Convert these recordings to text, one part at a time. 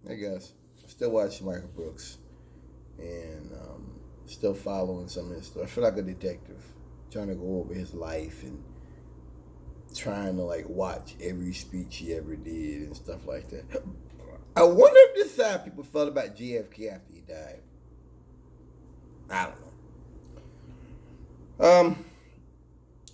I guess. Still watching Michael Brooks and still following some of his stuff. I feel like a detective trying to go over his life and trying to like watch every speech he ever did and stuff like that. I wonder if this is how people felt about JFK after he died. I don't know.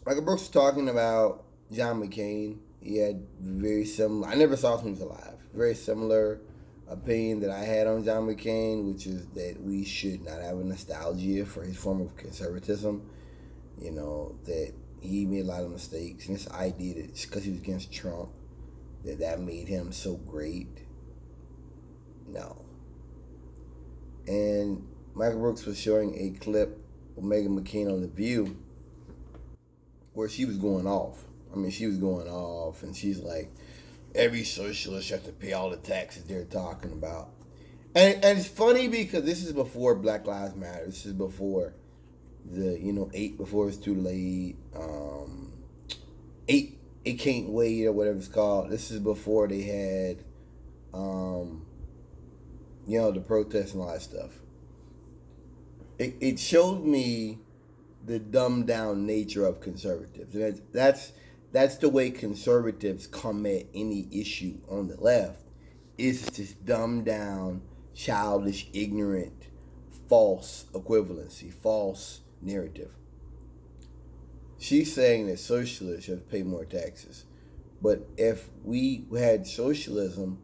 Michael Brooks was talking about John McCain. He had very similar. I never saw him when he was alive. Very similar opinion that I had on John McCain, which is that we should not have a nostalgia for his form of conservatism. You know, that he made a lot of mistakes, and this idea that just because he was against Trump, that made him so great. No. And Michael Brooks was showing a clip of Meghan McCain on The View where she was going off. I mean, she was going off, and she's like, every socialist has to pay all the taxes they're talking about. And it's funny because this is before Black Lives Matter. This is before eight before it's too late. Eight it can't wait or whatever it's called. This is before they had, the protests and all that stuff. It showed me the dumbed down nature of conservatives. And that's the way conservatives come at any issue on the left. It's just dumbed down, childish, ignorant, false equivalency, false narrative. She's saying that socialists should pay more taxes. But if we had socialism,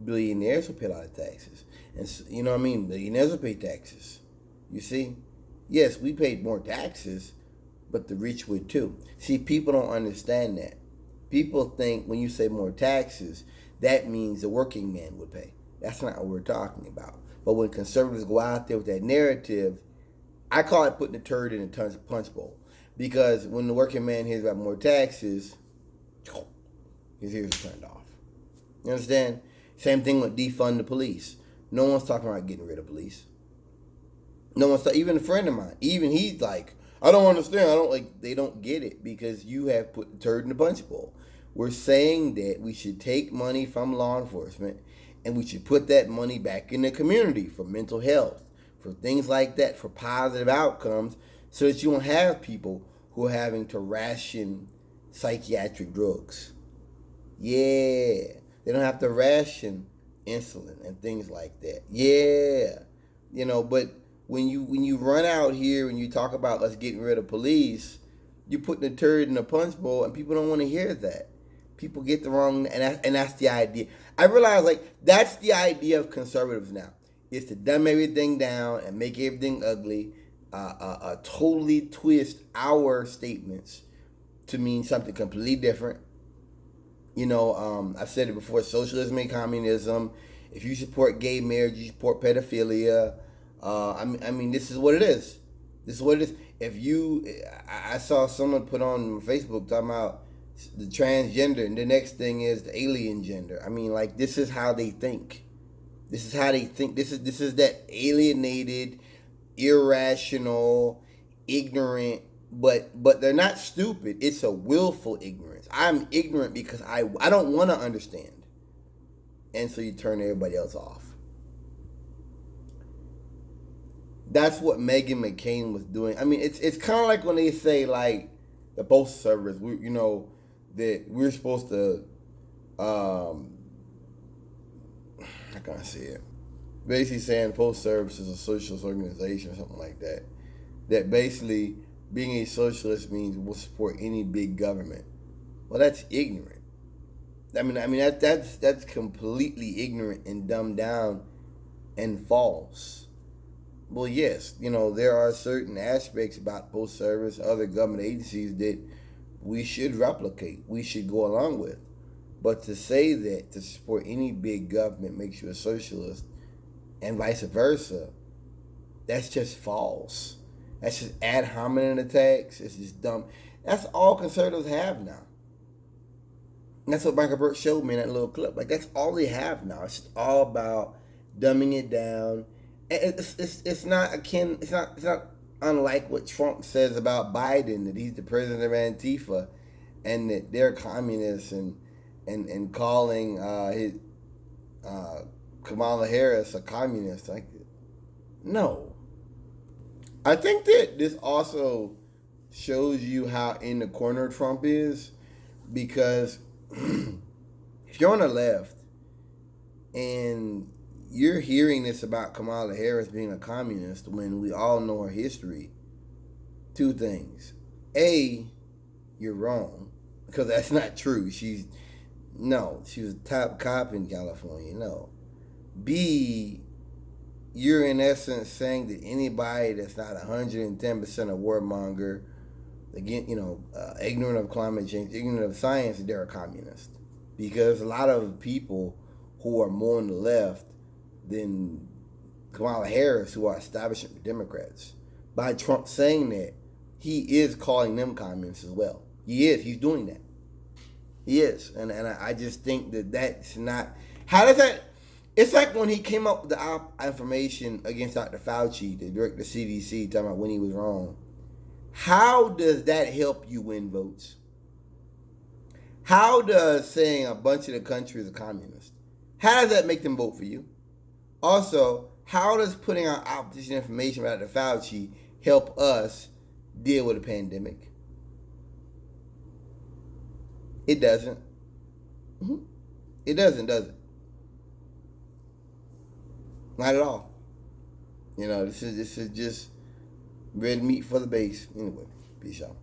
billionaires would pay a lot of taxes. And you know what I mean? Billionaires would pay taxes. You see? Yes, we paid more taxes, but the rich would too. See, people don't understand that. People think when you say more taxes, that means the working man would pay. That's not what we're talking about. But when conservatives go out there with that narrative, I call it putting the turd in a punch bowl. Because when the working man hears about more taxes, his ears are turned off. You understand? Same thing with defund the police. No one's talking about getting rid of police. No one's even a friend of mine. Even he's like, I don't understand. They don't get it because you have put the turd in the punch bowl. We're saying that we should take money from law enforcement and we should put that money back in the community for mental health, for things like that, for positive outcomes, so that you don't have people who are having to ration psychiatric drugs. Yeah. They don't have to ration insulin and things like that. Yeah. But when you run out here and you talk about let's getting rid of police, you're putting the turd in a punch bowl, and people don't want to hear that. People get the wrong, and that's the idea. I realize that's the idea of conservatives now. Is to dumb everything down and make everything ugly, totally twist our statements to mean something completely different. I've said it before: socialism and communism. If you support gay marriage, you support pedophilia. I mean, this is what it is. This is what it is. I saw someone put on Facebook talking about the transgender, and the next thing is the alien gender. I mean, this is how they think. This is how they think. This is that alienated, irrational, ignorant. But they're not stupid. It's a willful ignorance. I'm ignorant because I don't want to understand, and so you turn everybody else off. That's what Meghan McCain was doing. I mean, it's kind of like when they say the postal service, that we're supposed to, how can I say it? Basically saying the postal service is a socialist organization or something like that. That basically being a socialist means we'll support any big government. Well, that's ignorant. I mean that's completely ignorant and dumbed down and false. Well, yes, there are certain aspects about post service, other government agencies that we should replicate, we should go along with. But to say that to support any big government makes you a socialist and vice versa, that's just false. That's just ad hominem attacks. It's just dumb. That's all conservatives have now. And that's what Michael Burke showed me in that little clip. That's all they have now. It's just all about dumbing it down. It's not akin. It's not unlike what Trump says about Biden, that he's the president of Antifa, and that they're communists and calling his Kamala Harris a communist. Like, no. I think that this also shows you how in the corner Trump is, because if you're on the left and you're hearing this about Kamala Harris being a communist when we all know her history, two things. A, you're wrong, because that's not true. She was a top cop in California. No. B, you're in essence saying that anybody that's not 110% a warmonger, again, ignorant of climate change, ignorant of science, they're a communist. Because a lot of people who are more on the left than Kamala Harris, who are establishment Democrats, by Trump saying that, he is calling them communists as well. He is. He's doing that. He is. And I just think that that's not... How does that... It's like when he came up with the information against Dr. Fauci, the director of the CDC, talking about when he was wrong. How does that help you win votes? How does saying a bunch of the country is a communist, how does that make them vote for you? Also, how does putting out opposition information about Dr. Fauci help us deal with a pandemic? It doesn't. It doesn't, does it? Not at all. This is just red meat for the base. Anyway, peace out.